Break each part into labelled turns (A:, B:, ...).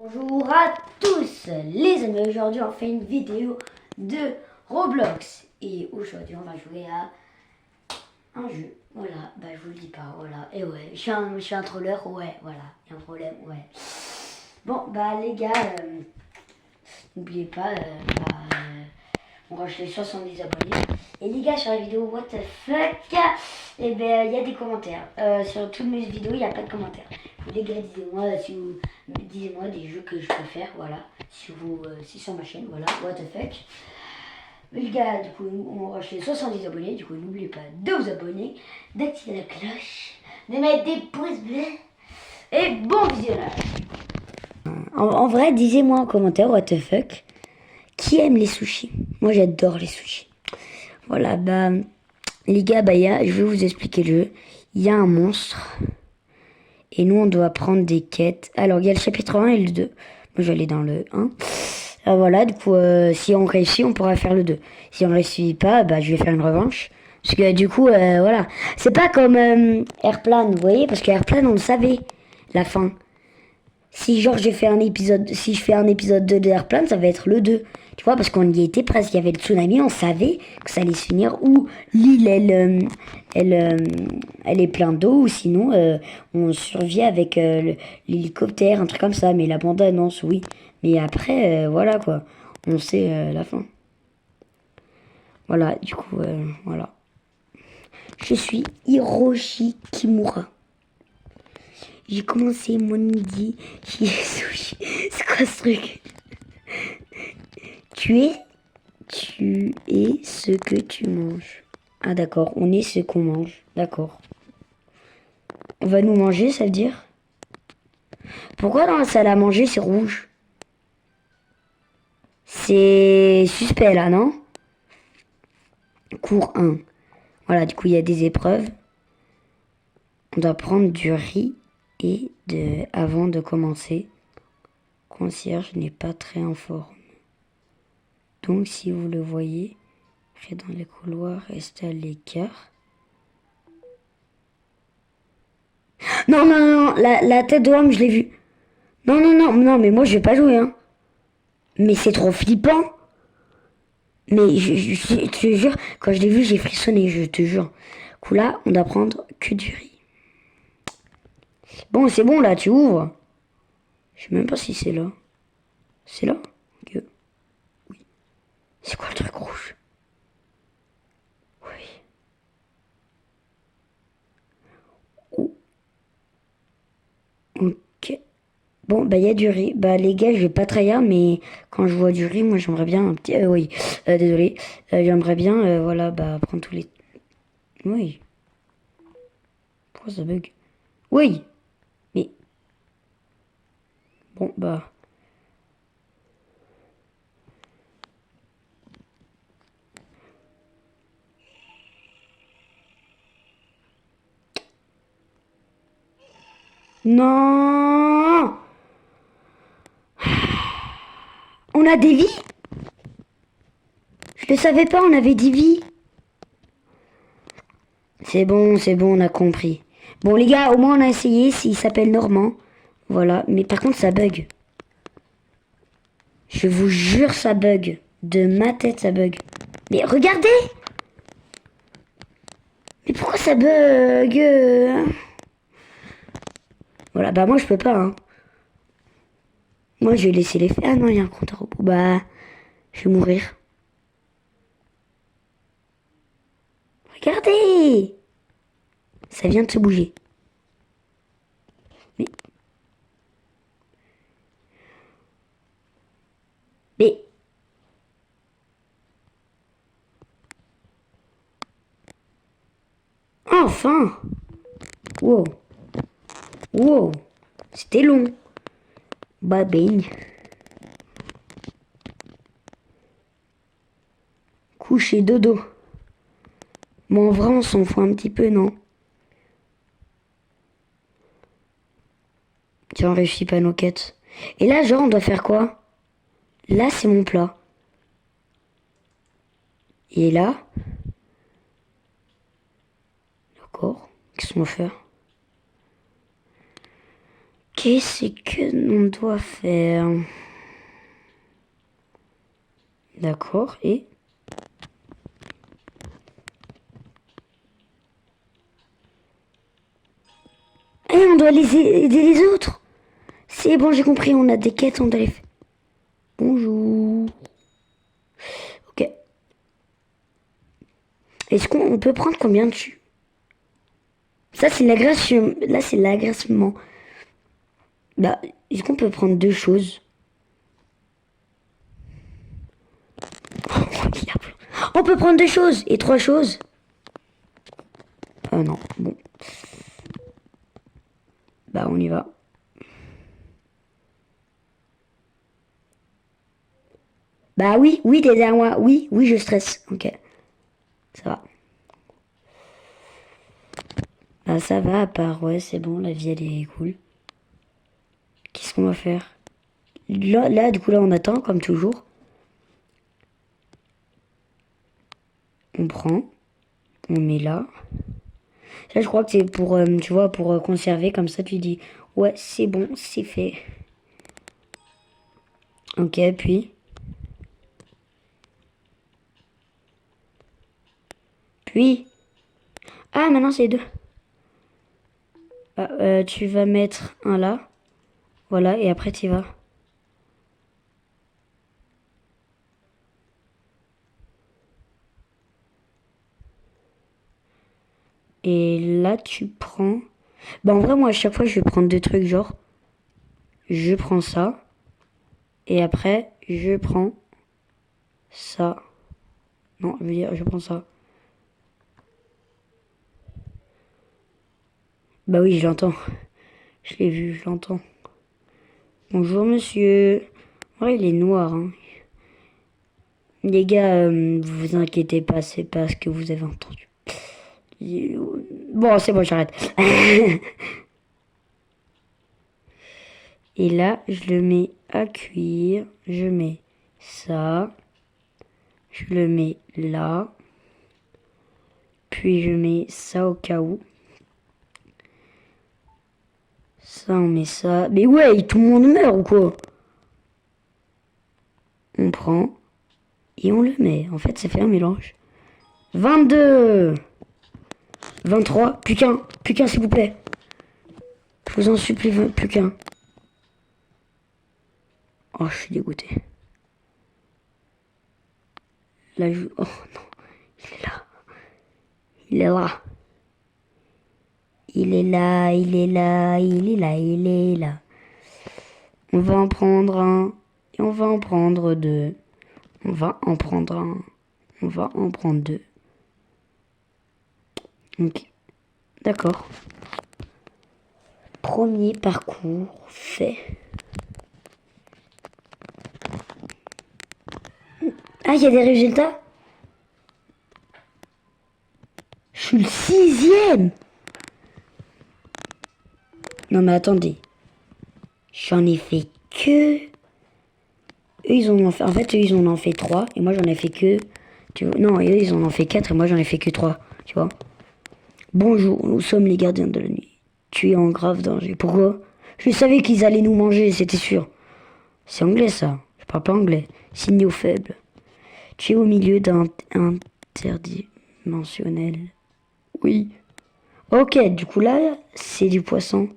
A: Bonjour à tous les amis, aujourd'hui on fait une vidéo de Roblox et aujourd'hui on va jouer à un jeu, voilà, je vous le dis pas, voilà, et ouais, je suis un troller, ouais, voilà, il y a un problème, ouais. Bon, les gars, n'oubliez pas, on rush les 70 abonnés. Et les gars, sur la vidéo What the fuck, et il y a des commentaires. Sur toutes mes vidéos, il n'y a pas de commentaires. Les gars, disez-moi des jeux que je peux faire, voilà. Si sur ma chaîne, voilà, What the fuck. Les gars, du coup, on rush les 70 abonnés. Du coup, n'oubliez pas de vous abonner, d'activer la cloche, de mettre des pouces bleus. Et bon visionnage. En vrai, disez-moi en commentaire, What the fuck. Qui aime les sushis? Moi, j'adore les sushis. Voilà, les gars, je vais vous expliquer le jeu. Il y a un monstre. Et nous, on doit prendre des quêtes. Alors, il y a le chapitre 1 et le 2. Moi, je vais aller dans le 1. Voilà, du coup, si on réussit, on pourra faire le 2. Si on ne réussit pas, je vais faire une revanche. Parce que du coup, voilà. C'est pas comme Airplane, vous voyez? Parce que Airplane, on le savait, la fin. Si genre si je fais un épisode 2 d'Airplane, ça va être le 2. Tu vois, parce qu'on y était presque, il y avait le tsunami, on savait que ça allait se finir, ou l'île, elle est pleine d'eau, ou sinon, on survit avec l'hélicoptère, un truc comme ça, mais la bande-annonce, oui. Mais après, voilà quoi, on sait la fin. Voilà, du coup, voilà. Je suis Hiroshi Kimura. J'ai commencé mon midi chez Sushi. C'est quoi ce truc? Tu es ce que tu manges. Ah d'accord, on est ce qu'on mange. D'accord. On va nous manger, ça veut dire? Pourquoi dans la salle à manger, c'est rouge? C'est suspect là, non? Cours 1. Voilà, du coup, il y a des épreuves. On doit prendre du riz avant de commencer. Concierge n'est pas très en forme. Donc, si vous le voyez, dans les couloirs, restez à l'écart. Non, non, non, la tête de l'homme, je l'ai vue. Non, non, non, non, mais moi, je vais pas jouer, hein. Mais c'est trop flippant. Mais je te jure, quand je l'ai vu, j'ai frissonné, je te jure. Du coup, là, on doit prendre que du riz. Bon, c'est bon, là, tu ouvres. Je sais même pas si c'est là. C'est là? Ok. Oui. C'est quoi le truc rouge? Oui. Oh. Ok. Bon, il y a du riz. Les gars, je vais pas trahir, mais quand je vois du riz, moi, j'aimerais bien un petit... oui, désolé. J'aimerais bien, voilà, prendre tous les... Oui. Pourquoi ça bug? Oui. Mais... Bon, Non. On a des vies? Je le savais pas, on avait des vies. C'est bon, on a compris. Bon, les gars, au moins on a essayé. S'il s'appelle Normand. Voilà. Mais par contre, ça bug. Je vous jure, ça bug. De ma tête, ça bug. Mais regardez! Mais pourquoi ça bug? Voilà, moi je peux pas, hein. Moi je vais laisser les faire. Ah non, il y a un compte à rebours. Je vais mourir. Regardez! Ça vient de se bouger. Mais... Mais... Enfin! Wow. Wow. C'était long. Baigne. Coucher dodo. Bon, en vrai, on s'en fout un petit peu, non? Tiens, on réussit pas nos quêtes. Et là, genre, on doit faire quoi? Là, c'est mon plat. Et là... D'accord. Qu'est-ce qu'on va faire? Ok, c'est que on doit faire... D'accord, et... Et on doit aider les autres. C'est bon, j'ai compris, on a des quêtes, on doit les faire. Bonjour. Ok. Est-ce qu'on peut prendre combien dessus? Ça, c'est l'agression. Là, c'est l'agressement. Bah, est-ce qu'on peut prendre 2 choses? On peut prendre 2 choses et 3 choses. Ah non, bon. Bah, on y va. Bah oui, oui, t'es derrière moi. Oui, oui, je stresse. Ok, ça va. Bah ça va, à part, ouais, c'est bon, la vie, elle est cool. Qu'est-ce qu'on va faire? Là, du coup, là, on attend, comme toujours. On prend, on met là. Ça, je crois que c'est pour, tu vois, pour conserver, comme ça, tu dis, ouais, c'est bon, c'est fait. Ok, puis... Puis... Ah, maintenant, c'est 2. Tu vas mettre un là. Voilà, et après, tu vas. Et là, tu prends... Bah, en vrai, moi, à chaque fois, je vais prendre 2 trucs, genre... Je prends ça. Et après, je prends ça. Non, je veux dire, je prends ça. Bah oui, je l'entends. Je l'ai vu, je l'entends. Bonjour, monsieur. Ouais, il est noir, hein. Les gars, vous inquiétez pas, c'est pas ce que vous avez entendu. Bon, c'est bon, j'arrête. Et là, je le mets à cuire. Je mets ça. Je le mets là. Puis je mets ça au cas où. Ça, on met ça. Mais ouais, tout le monde meurt ou quoi? On prend et on le met. En fait, c'est fait un mélange. 22. 23. Plus qu'un, s'il vous plaît. Je vous en supplie, plus qu'un. Oh, je suis dégoûté. Là, je... Oh non, il est là. Il est là. Il est là, il est là, il est là, il est là. On va en prendre un. Et on va en prendre 2. On va en prendre un. On va en prendre 2. Ok. D'accord. Premier parcours fait. Ah, il y a des résultats? Je suis le 6e. Non mais attendez. J'en ai fait que... Eux, ils en ont fait... En fait, eux, ils en ont fait 3. Et moi, j'en ai fait que... Tu vois... Non, et eux, ils en ont fait 4. Et moi, j'en ai fait que 3. Tu vois? Bonjour, nous sommes les gardiens de la nuit. Tu es en grave danger. Pourquoi? Je savais qu'ils allaient nous manger, c'était sûr. C'est anglais, ça. Je parle pas anglais. Signaux faibles. Tu es au milieu d'un interdimensionnel. Oui. Ok, du coup, là, c'est du poisson.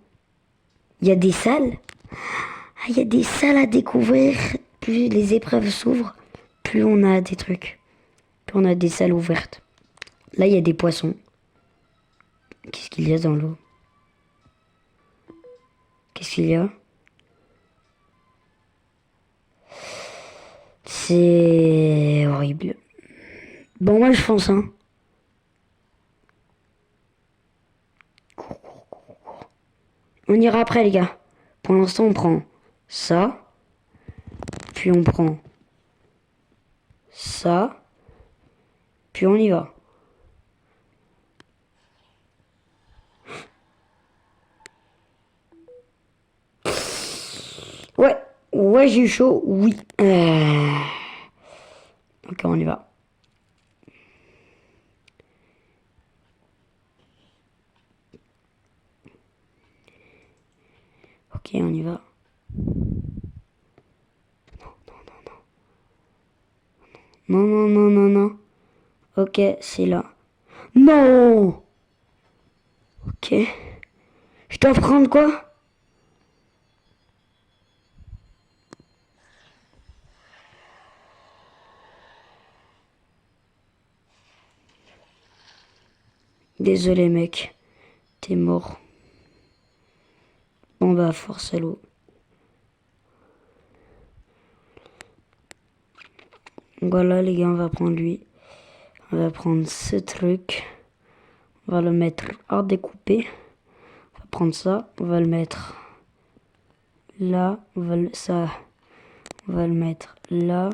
A: Il y a des salles. Ah, il y a des salles à découvrir. Plus les épreuves s'ouvrent, plus on a des trucs. Plus on a des salles ouvertes. Là, il y a des poissons. Qu'est-ce qu'il y a dans l'eau? Qu'est-ce qu'il y a? C'est horrible. Bon, moi, je fonce, hein. On ira après, les gars. Pour l'instant, on prend ça. Puis on prend ça. Puis on y va. Ouais, ouais, j'ai eu chaud, oui. Ok, on y va. Ok, Ok, on y va. Non, non, non, non, non. Ok, c'est là. Non! Ok. Je dois prendre quoi? Désolé, mec. T'es mort. Bon, bah, force à l'eau. Voilà, les gars, on va prendre lui. On va prendre ce truc. On va le mettre à découper. On va prendre ça. On va le mettre là. On va le mettre là.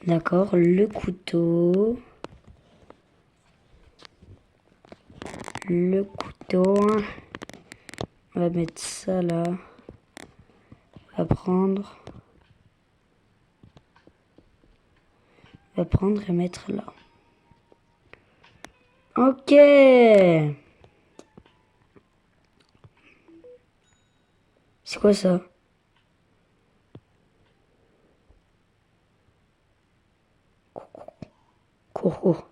A: D'accord, le couteau. Le couteau. On va mettre ça là. On va prendre. On va prendre et mettre là. Ok. C'est quoi ça? Cours, cours.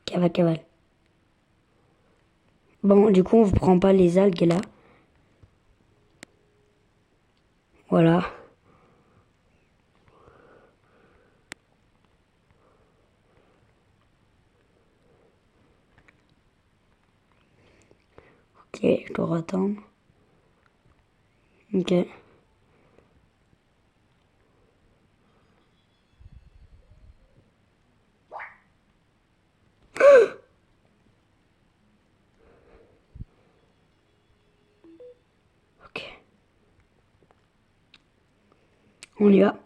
A: Cavale, cavale. Bon, du coup, on ne prend pas les algues là. Voilà. Ok, je dois attendre. Ok. Ok. On y va.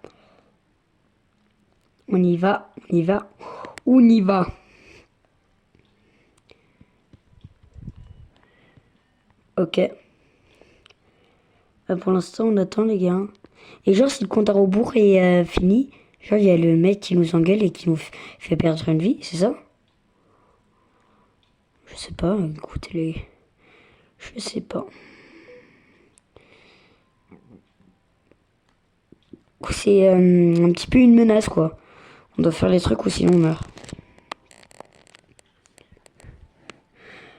A: On y va, on y va, on y va. Ok. Pour l'instant, on attend, les gars. Et genre, si le compte à rebours est fini, genre, il y a le mec qui nous engueule et qui nous fait perdre une vie, c'est ça? Je sais pas, écoutez les... Je sais pas. C'est un petit peu une menace, quoi. On doit faire les trucs ou sinon on meurt.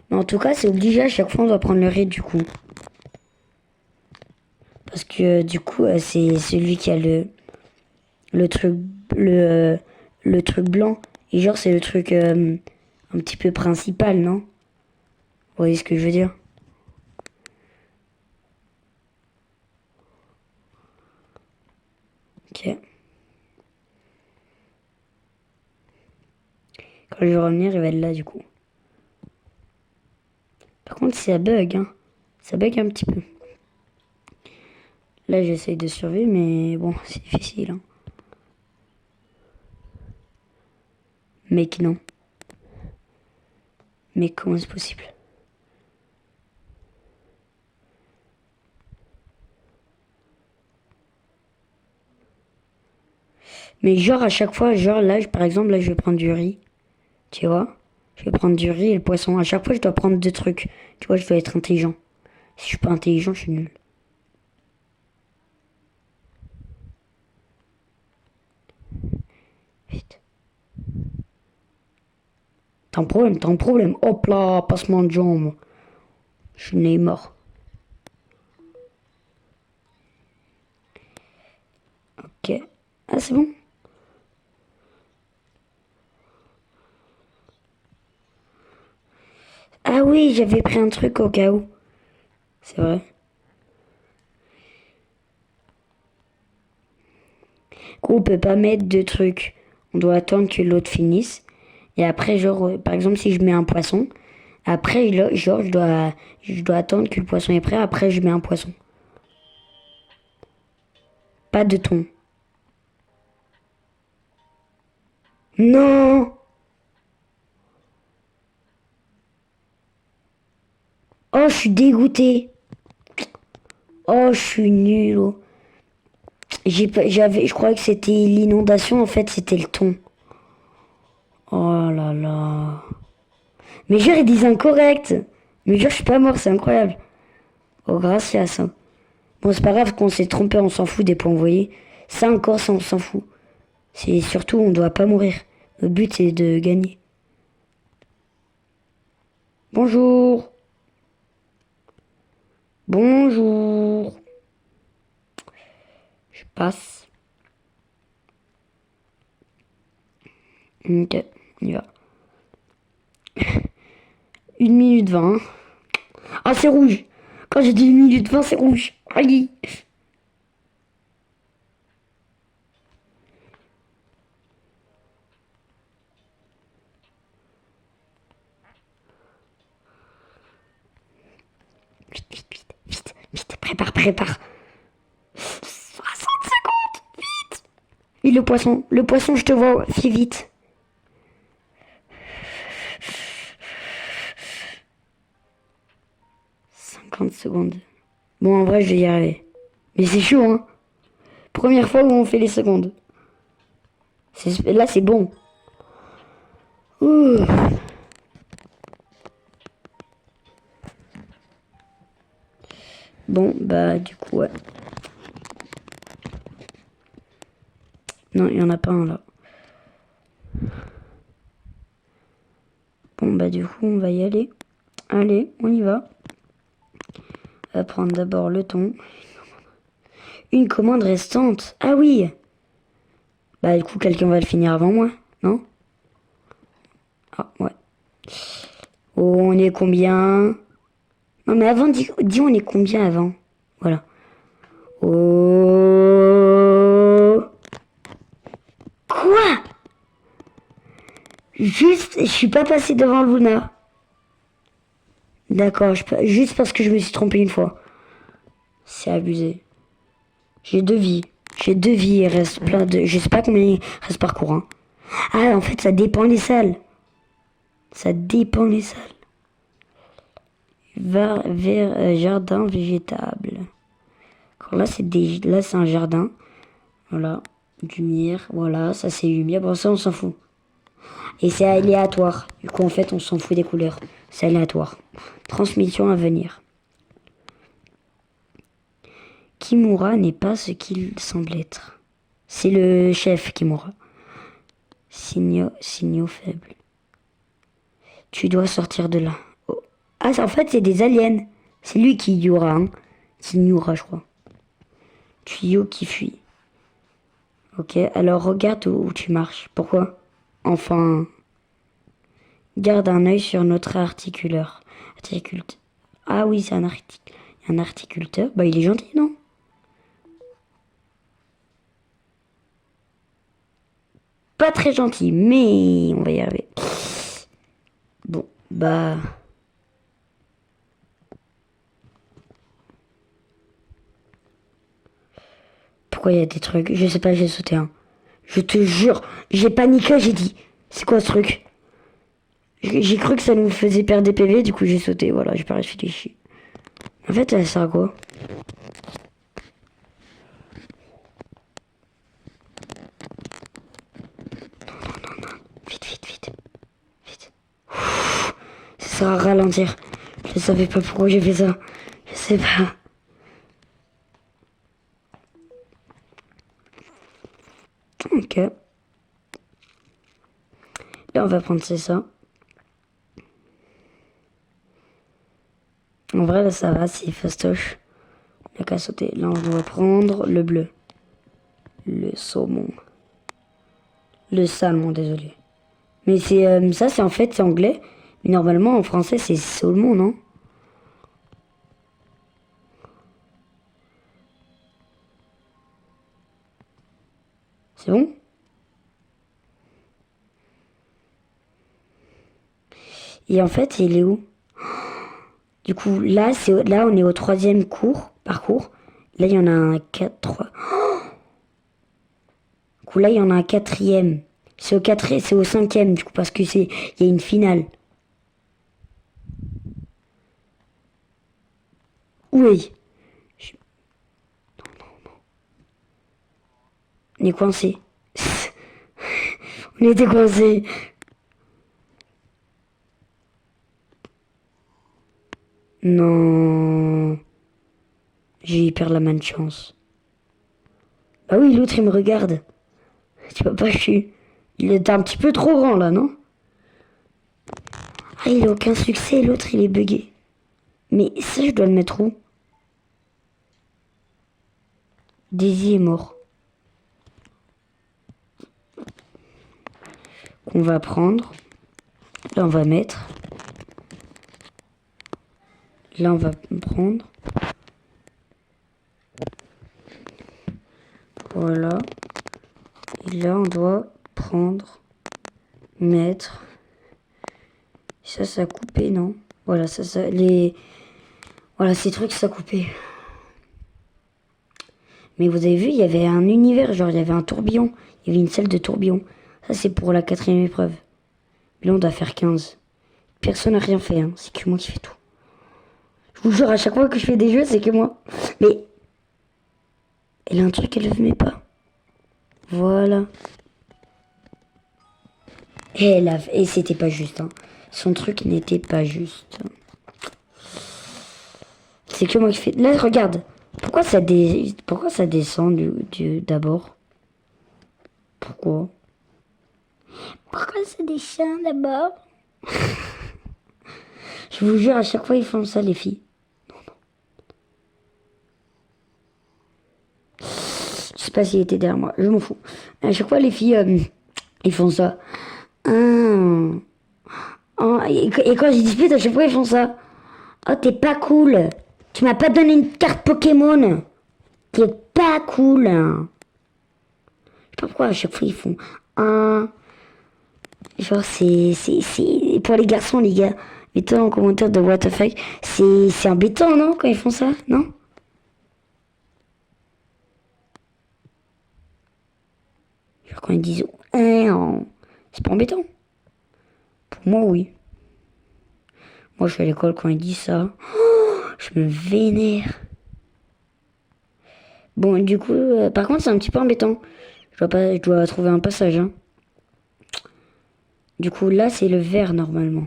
A: Mais en tout cas, c'est obligé, à chaque fois, on doit prendre le raid, du coup. Parce que, du coup, c'est celui qui a le truc... le truc blanc. Et genre, c'est le truc un petit peu principal, non? Vous voyez ce que je veux dire? Ok. Quand je vais revenir, il va être là, du coup. Par contre, ça bug, hein. Ça bug un petit peu. Là, j'essaye de survivre, mais bon, c'est difficile, hein. Mec, non. Mais comment c'est possible? Mais genre, à chaque fois, genre, là, par exemple, là, je vais prendre du riz. Tu vois? Je vais prendre du riz et le poisson. À chaque fois, je dois prendre deux trucs. Tu vois, je dois être intelligent. Si je suis pas intelligent, je suis nul. Vite. T'as un problème, t'as un problème. Hop là, passement de jambe. Je suis Neymar. Ok. Ah, c'est bon? Ah oui, j'avais pris un truc au cas où. C'est vrai. On peut pas mettre deux trucs. On doit attendre que l'autre finisse. Et après, genre, par exemple, si je mets un poisson, après, genre, je dois attendre que le poisson est prêt. Après, je mets un poisson. Pas de thon. Non! Oh, je suis dégoûté. Oh, je suis nul. Oh. Je croyais que c'était l'inondation. En fait, c'était le thon. Oh là là. Mais genre, ils disent incorrect. Mais genre, je suis pas mort, c'est incroyable. Oh, gracias. Hein. Bon, c'est pas grave qu'on s'est trompé, on s'en fout des points, vous voyez. Ça encore, ça, on s'en fout. C'est surtout, on doit pas mourir. Le but, c'est de gagner. Bonjour. Bonjour. Je passe. Ok, on y va. 1 minute 20. Ah, c'est rouge. Quand j'ai dit 1 minute 20, c'est rouge. Aïe. Vite, vite, vite, vite, vite, prépare. 60 secondes, vite. Oui, le poisson, je te vois, fais vite. 50 secondes. Bon, en vrai, je vais y arriver. Mais c'est chaud, hein. Première fois où on fait les secondes. Là, c'est bon. Ouh. Bon, bah, du coup, ouais. Non, il n'y en a pas un, là. Bon, bah, du coup, on va y aller. Allez, on y va. On va prendre d'abord le thon. Une commande restante. Ah oui. Bah, du coup, quelqu'un va le finir avant moi, non? Ah, ouais. Oh, on est combien? Non, mais avant, dis on est combien avant? Voilà. Oh. Quoi? Juste, je suis pas passé devant Luna. D'accord, juste parce que je me suis trompé une fois. C'est abusé. J'ai 2 vies. Il reste plein de... Je sais pas combien il reste par cours. Hein. Ah, en fait, ça dépend les salles. Ça dépend les salles. Va vers jardin végétable. Alors là, c'est un jardin. Voilà. Lumière. Voilà, ça c'est lumière. Bon, ça, on s'en fout. Et c'est aléatoire. Du coup, en fait, on s'en fout des couleurs. C'est aléatoire. Transmission à venir. Kimura n'est pas ce qu'il semble être. C'est le chef Kimura. Signaux faibles. Tu dois sortir de là. Oh. Ah, en fait, c'est des aliens. C'est lui qui y aura, hein. Signora, je crois. Tuyau qui fuit. Ok, alors regarde où tu marches. Pourquoi? Enfin, garde un œil sur notre articuleur. Ah oui, c'est un articulteur. Bah, il est gentil, non? Pas très gentil, mais on va y arriver. Bon, bah... Pourquoi il y a des trucs? Je sais pas, j'ai sauté un. Je te jure, j'ai paniqué, j'ai dit, c'est quoi ce truc? J'ai cru que ça nous faisait perdre des PV, du coup j'ai sauté, voilà, j'ai pas réfléchi. En fait, ça sert à quoi? Non. Vite. Ça sert à ralentir. Je savais pas pourquoi j'ai fait ça. Je sais pas. Ok. Là, on va prendre ça. En vrai, là, ça va, c'est fastoche. Il n'y a qu'à sauter. Là, on va prendre le bleu. Le saumon. Le salmon, désolé. Mais c'est ça, c'est en fait, c'est anglais. Mais normalement, en français, c'est saumon, non? C'est bon? Et en fait, il est où? Du coup, là, on est au 3e parcours. Là, il y en a un 4, 3. Du coup, là, il y en a un 4e. C'est au 5e, du coup, parce que il y a une finale. Oui. Non. On est coincé. On était coincé. Non. perds la malchance. Ah oui, l'autre il me regarde. Tu vois pas, il est un petit peu trop grand là, non? Ah, il a aucun succès, l'autre il est bugué. Mais ça, je dois le mettre où? Daisy est mort. On va prendre. Là, on va mettre. Là, on va prendre. Voilà. Et là, on doit prendre. Mettre. Ça a coupé, non? Voilà, Voilà, ces trucs, ça a coupé. Mais vous avez vu, il y avait un univers, genre, il y avait un tourbillon. Il y avait une salle de tourbillon. Ça, c'est pour la 4e épreuve. Là, on doit faire 15. Personne n'a rien fait, hein. C'est que moi qui fais tout. Je vous jure, à chaque fois que je fais des jeux, c'est que moi. Mais elle a un truc, elle ne met pas. Voilà. Et c'était pas juste, hein. Son truc n'était pas juste. C'est que moi qui fais. Là, regarde. Pourquoi ça descend d'abord? Pourquoi ça descend d'abord? Je vous jure, à chaque fois, ils font ça, les filles. Je sais pas s'il était derrière moi, je m'en fous. À chaque fois, les filles, ils font ça. Et quand je dispute, à chaque fois, ils font ça. Oh, t'es pas cool. Tu m'as pas donné une carte Pokémon. T'es pas cool. Je sais pas pourquoi, à chaque fois, ils font genre, c'est pour les garçons, les gars. Mettez en commentaire de what the fuck. C'est embêtant, non, quand ils font ça, non? Genre, quand ils disent c'est pas embêtant. Pour moi, oui. Moi, je suis à l'école quand ils disent ça. Oh, je me vénère. Bon, du coup, par contre, c'est un petit peu embêtant. Je dois trouver un passage, hein. Du coup, là, c'est le vert, normalement.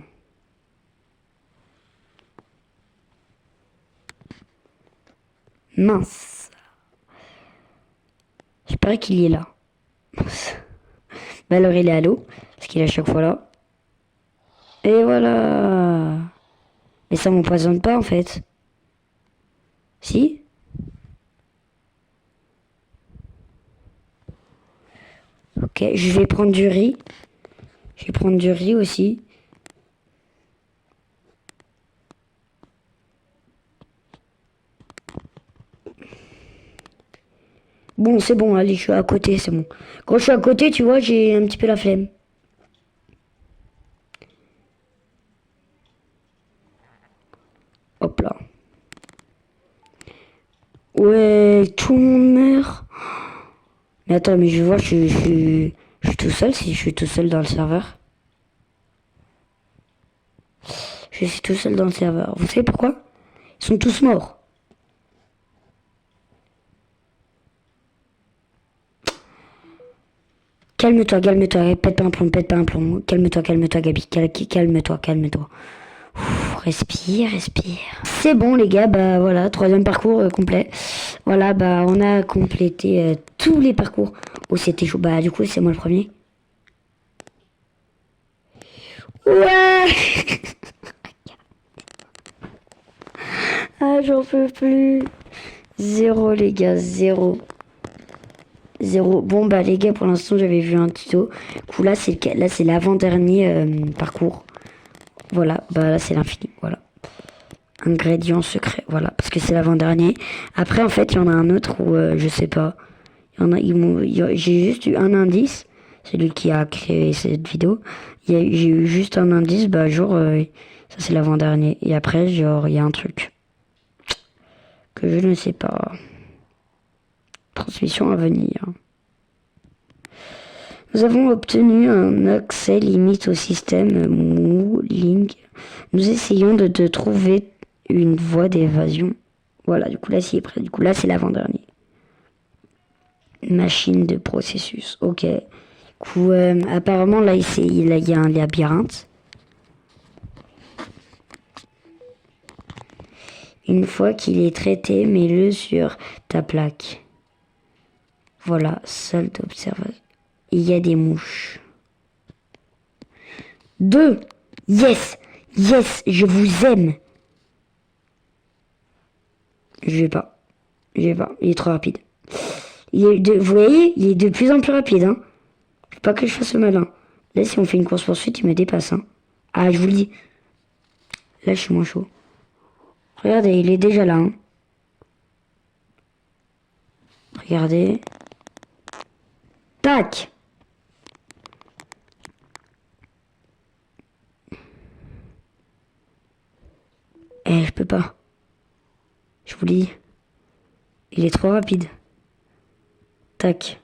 A: Mince. J'espère qu'il est là. Mince. Bah alors, il est à l'eau. Parce qu'il est à chaque fois là. Et voilà. Mais ça m'empoisonne pas, en fait. Si? Ok, je vais prendre du riz. Je vais prendre du riz aussi. Bon, c'est bon, allez, je suis à côté, c'est bon. Quand je suis à côté, tu vois, j'ai un petit peu la flemme. Hop là. Ouais, tout le monde meurt. Mais attends, mais je vois, je suis tout seul si je suis tout seul dans le serveur. Je suis tout seul dans le serveur. Vous savez pourquoi? Ils sont tous morts. Calme-toi, calme-toi, pète pas un plomb, pète pas un plomb. Calme-toi, calme-toi, Gabi. Calme-toi, calme-toi. Respire, respire. C'est bon les gars, bah voilà, 3e parcours complet. Voilà, bah on a complété tous les parcours. Oh c'était chaud, bah du coup c'est moi le premier. Ouais. Ah j'en peux plus. 0 les gars, 0. 0. Bon bah les gars pour l'instant j'avais vu un tuto. Du coup là c'est l'avant-dernier parcours. Voilà, bah là c'est l'infini, voilà. Ingrédient secret, voilà, parce que c'est l'avant-dernier. Après, en fait, il y en a un autre où je sais pas. J'ai juste eu un indice, celui qui a créé cette vidéo. J'ai eu juste un indice, bah, genre, ça c'est l'avant-dernier. Et après, genre, il y a un truc que je ne sais pas. Transmission à venir. Nous avons obtenu un accès limite au système Mooling. Nous essayons de trouver une voie d'évasion. Voilà, du coup là c'est prêt. Du coup là c'est l'avant-dernier. Machine de processus. Ok. Du coup apparemment là il y a un labyrinthe. Une fois qu'il est traité, mets-le sur ta plaque. Voilà, salle d'observation. Il y a des mouches. 2. Yes. Yes, je vous aime. Je vais pas. Il est trop rapide. Vous voyez, il est de plus en plus rapide. Hein. Faut pas que je fasse le malin. Là, si on fait une course-poursuite, il me dépasse. Hein. Ah, je vous le dis. Là, je suis moins chaud. Regardez, il est déjà là. Hein. Regardez. Tac. Eh, je peux pas. Je vous le dis. Il est trop rapide. Tac.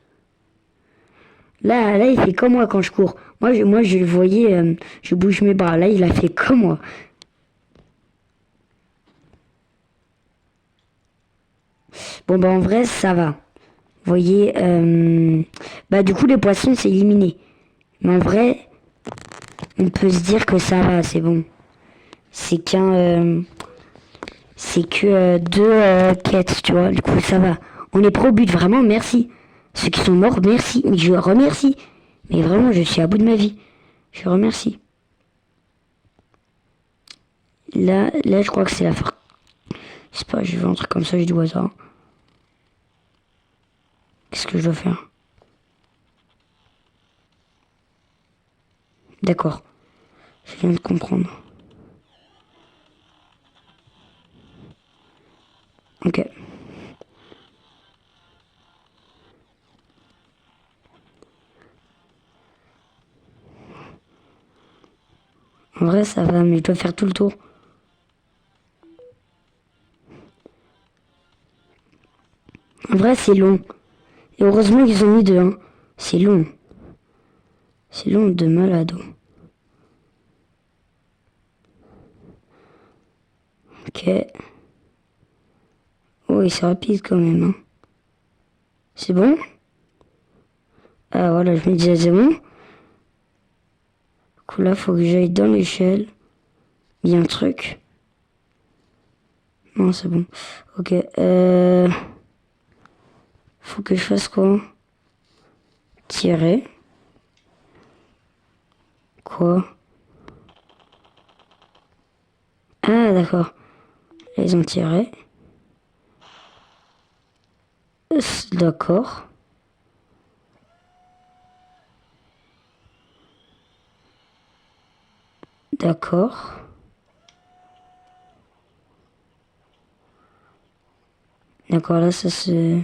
A: Là, il fait comme moi quand je cours. Moi, je le voyais, je bouge mes bras. Là, il a fait comme moi. Bon, bah, en vrai, ça va. Vous voyez, bah, du coup, les poissons, c'est éliminé. Mais en vrai, on peut se dire que ça va, c'est bon. C'est c'est que 2 quêtes, tu vois. Du coup, ça va. On est pro but, vraiment, merci. Ceux qui sont morts, merci. Mais je remercie. Mais vraiment, je suis à bout de ma vie. Je remercie. Là, je crois que c'est la fin. Je sais pas, je vais un truc comme ça, j'ai du hasard. Qu'est-ce que je dois faire? D'accord. Je viens de comprendre. Ok. En vrai, ça va, mais je dois faire tout le tour. En vrai, c'est long. Et heureusement qu'ils ont mis 2. Hein. C'est long. C'est long de malade. Ok. Oui, c'est rapide quand même. Hein. C'est bon? Ah voilà, je me disais c'est bon. Du coup là, faut que j'aille dans l'échelle. Il y a un truc. Non, c'est bon. Ok. Faut que je fasse quoi? Tirer. Quoi? Ah d'accord. Ils ont tiré. D'accord. D'accord. D'accord, là, ça c'est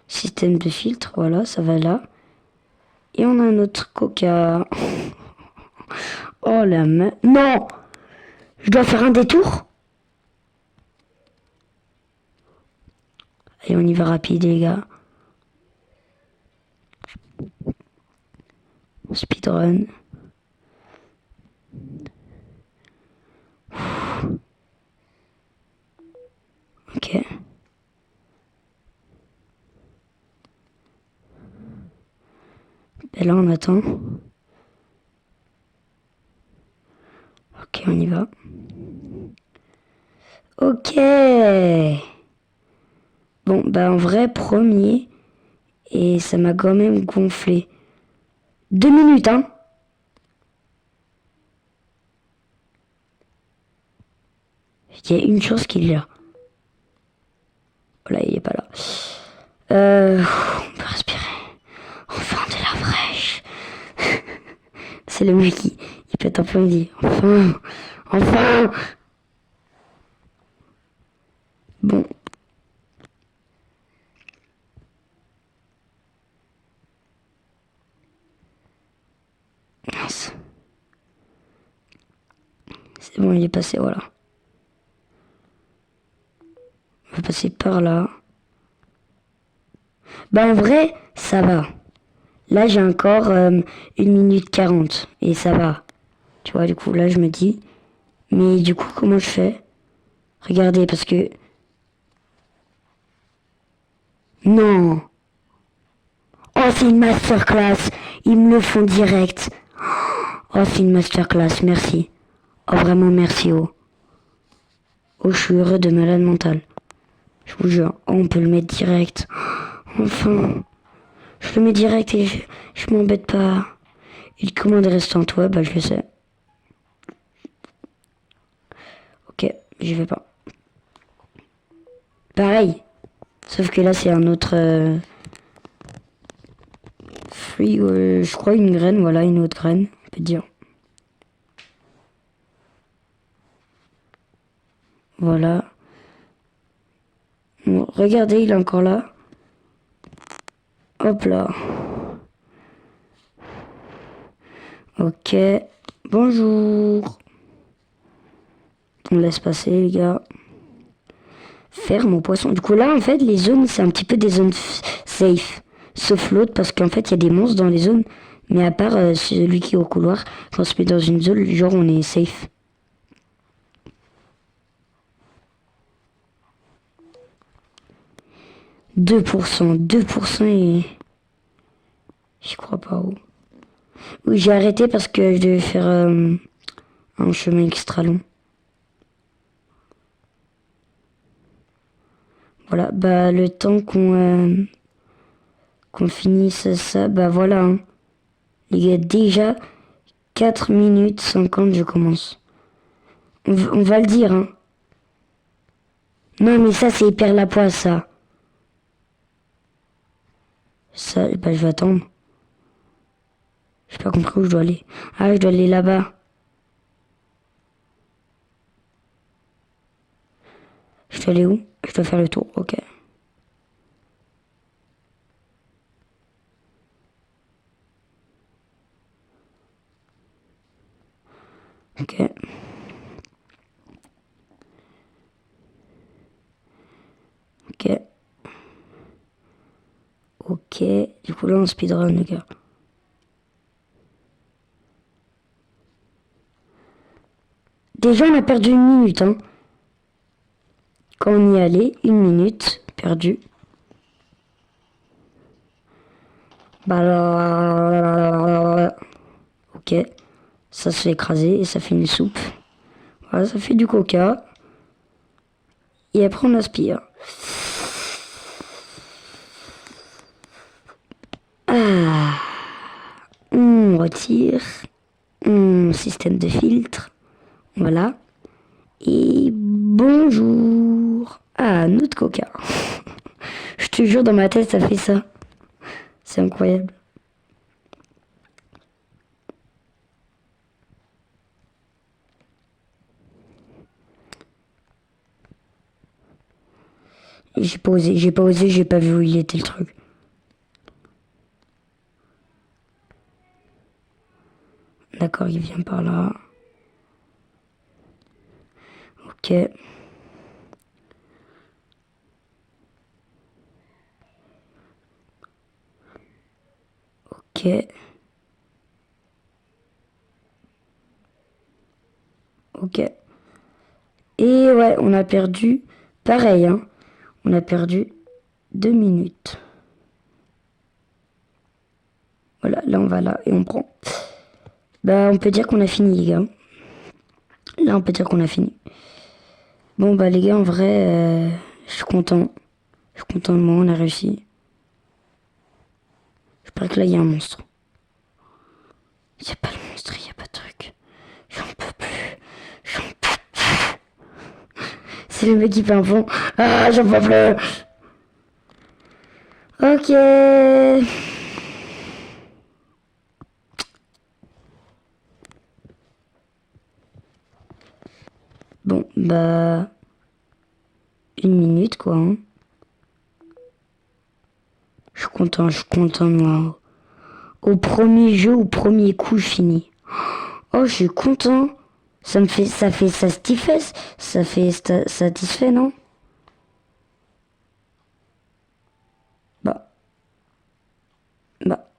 A: système de filtre. Voilà, ça va là. Et on a un autre coca. Oh la main. Non! Je dois faire un détour? Allez, on y va rapide, les gars. Speedrun. Ok. Et là, on attend. Ok, on y va. Ok. Bon, bah en vrai, premier. Et ça m'a quand même gonflé. 2 minutes, hein. Il y a une chose qu'il y a. Voilà, il est pas là. On peut respirer. Enfin de la fraîche. C'est le mec qui il pète un peu, il dit enfin, enfin. Bon. Mince. C'est bon, il est passé, voilà. On va passer par là. Bah en vrai, ça va. Là, j'ai encore 1 minute 40 et ça va. Tu vois, du coup, là, je me dis... Mais du coup, comment je fais? Regardez, parce que... Non. Oh, c'est une masterclass. Ils me le font direct. Oh, c'est une masterclass, merci. Oh, vraiment, merci, oh. Oh, je suis heureux de malade mental. Je vous jure. Oh, on peut le mettre direct. Enfin. Je le mets direct et je m'embête pas. Il commande restant toi, bah je le sais. Ok, j'y vais pas. Pareil. Sauf que là c'est un autre fruit, je crois une graine, voilà, une autre graine, on peut dire. Voilà. Bon, regardez, il est encore là. Hop là. Ok. Bonjour. On laisse passer les gars. Ferme au poisson. Du coup là en fait les zones c'est un petit peu des zones safe. Sauf l'autre parce qu'en fait il y a des monstres dans les zones. Mais à part celui qui est au couloir, quand on se met dans une zone, genre on est safe. Deux pour cent et... J'y crois pas où. Oui j'ai arrêté parce que je devais faire un chemin extra long. Voilà, bah le temps qu'on finisse ça, bah voilà. Hein. Les gars, déjà 4 minutes 50 je commence. On va le dire, hein. Non mais ça c'est hyper la poisse ça. Ça, bah je vais attendre. J'ai pas compris où je dois aller. Ah, je dois aller là-bas. Je dois aller où? Je dois faire le tour, ok. Ok. Ok. Ok. Du coup là on speedrun les gars. Déjà on a perdu une minute, hein. Quand on y allait, une minute perdue. Bah ok. Ça se fait écraser et ça fait une soupe. Voilà, ça fait du coca. Et après on aspire. Ah. On retire. Système de filtre. Voilà. Et bonjour. Ah, notre coca. Je te jure, dans ma tête, ça fait ça. C'est incroyable. J'ai pas osé, j'ai pas vu où il était le truc. D'accord, il vient par là. Ok. Ok. Ok. Et ouais, on a perdu. Pareil, hein. On a perdu 2 minutes. Voilà, là on va là et on prend. Bah, on peut dire qu'on a fini, les gars. Là, on peut dire qu'on a fini. Bon, bah, les gars, en vrai, je suis content. Je suis content de moi, on a réussi. J'espère que là, il y a un monstre. Il n'y a pas le monstre, il n'y a pas de truc. J'en peux plus. J'en peux plus. C'est le mec qui fait un fond. Ah, j'en peux plus. Ok. Bon, bah... Une minute, quoi. Hein. Je suis content de moi. Au premier jeu, au premier coup, je finis. Oh, je suis content. Ça fait ça fait satisfait, non? Bah, bah.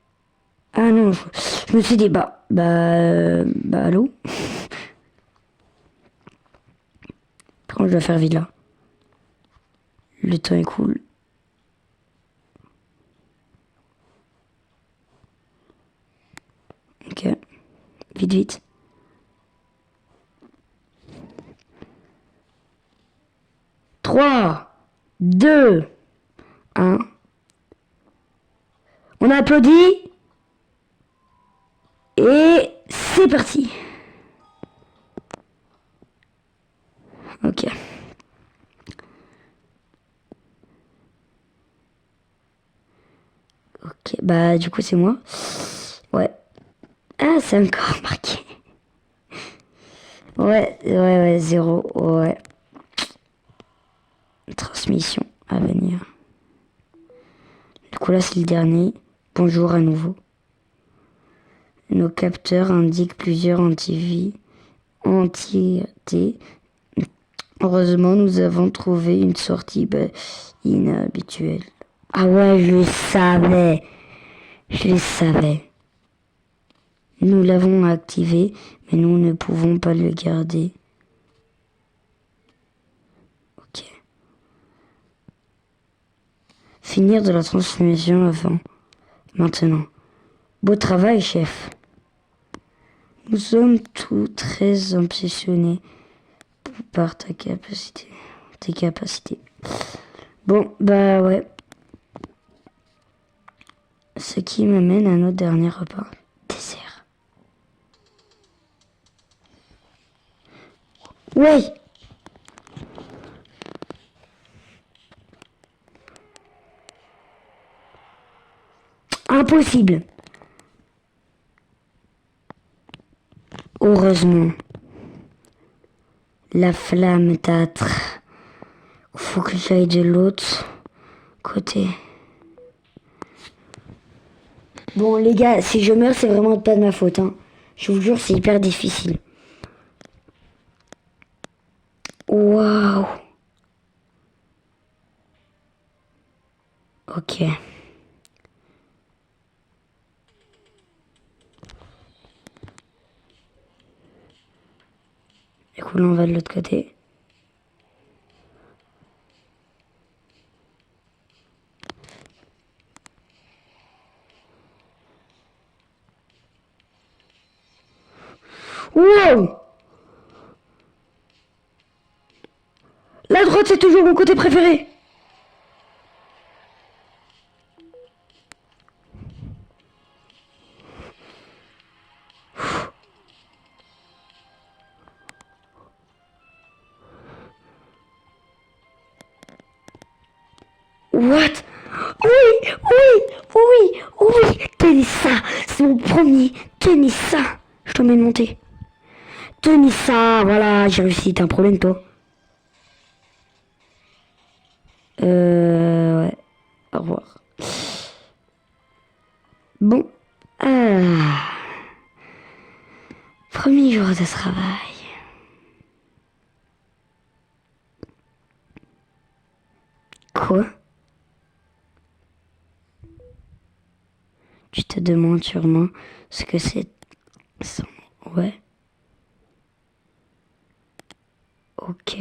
A: Ah non, je me suis dit, bah, allô? Quand je dois faire vite là. Le temps est cool. Ok. Vite, vite. 3, 2, 1. On applaudit. Et c'est parti. Ok. Ok, bah du coup c'est moi. Ouais. Ah, c'est encore marqué. Ouais, 0. Ouais. Transmission à venir. Du coup là c'est le dernier. Bonjour à nouveau. Nos capteurs indiquent plusieurs entités. Heureusement, nous avons trouvé une sortie inhabituelle. Ah ouais, je le savais. Je le savais. Nous l'avons activé, mais nous ne pouvons pas le garder. Ok. Finir de la transformation avant. Maintenant. Beau travail, chef. Nous sommes tous très impressionnés par ta capacité. Tes capacités. Bon, bah ouais. Ce qui m'amène à notre dernier repas. Dessert. Ouais. Impossible. Heureusement. La flamme t'attre. Faut que j'aille de l'autre côté. Bon les gars, si je meurs, c'est vraiment pas de ma faute. Hein. Je vous jure, c'est hyper difficile. Waouh. Ok. Du coup, là, on va de l'autre côté. Wow. La droite, c'est toujours mon côté préféré. What? Oui, oui, oui, oui. Tenez ça. C'est mon premier. Tenez ça. Je dois m'en monter. Tenez ça. Voilà, j'ai réussi. T'as un problème, toi? Ouais. Au revoir. Bon. Ah. Premier jour de travail. Quoi? Tu te demandes sûrement ce que c'est. Ouais. Ok.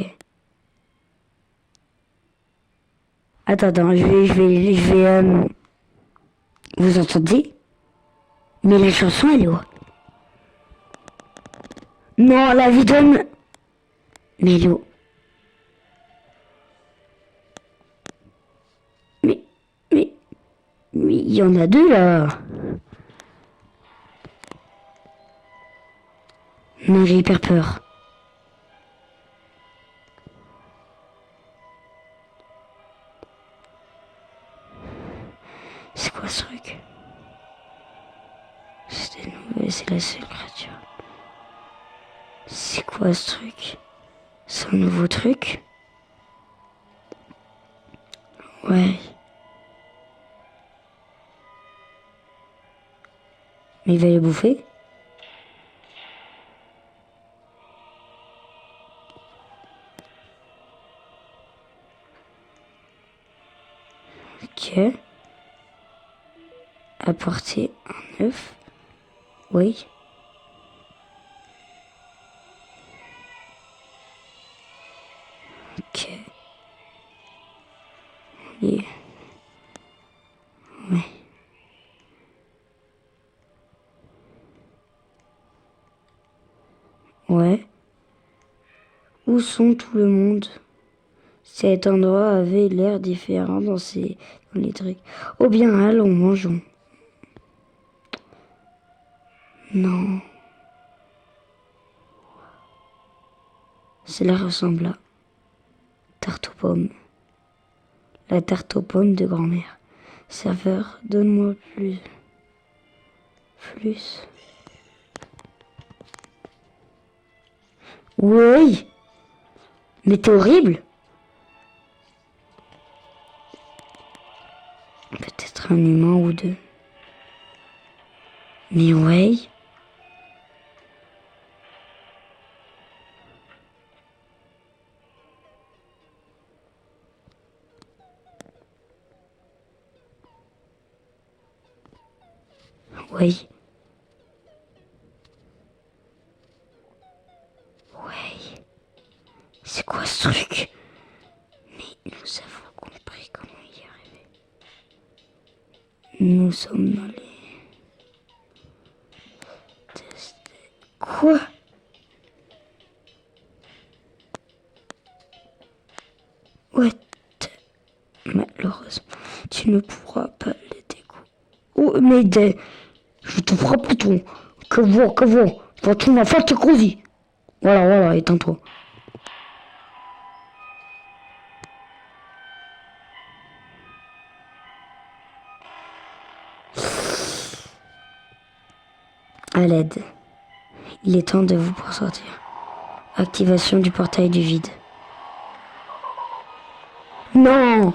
A: Attends, vous entendez? Mais la chanson, elle est où? Non, la vie d'homme. Mais elle est où? Mais, mais, mais il y en a deux là. Non, j'ai hyper peur. C'est quoi ce truc? C'est la seule créature. C'est quoi ce truc? C'est un nouveau truc? Ouais. Mais il va les bouffer? Ok. Apporter un œuf. Oui. Ok. Et... Ouais. Ouais. Où sont tout le monde?
B: Cet endroit avait l'air différent dans les trucs. Oh bien, allons, mangeons. Non. Cela ressemble à tarte aux pommes. La tarte aux pommes de grand-mère. Serveur, donne-moi plus. Plus. Oui. Mais t'es horrible. Peut-être un humain ou deux. Mais ouais. Oui. Oui. C'est quoi ce truc? Mais nous avons compris comment y arriver. Nous sommes dans les... Quoi? Ouais. Malheureusement, tu ne pourras pas les découvrir. Oh, mais je te frappe plutôt. Que voir. Tu m'as fait cosy. Voilà, éteins-toi. À l'aide. Il est temps de vous pour sortir. Activation du portail du vide. Non!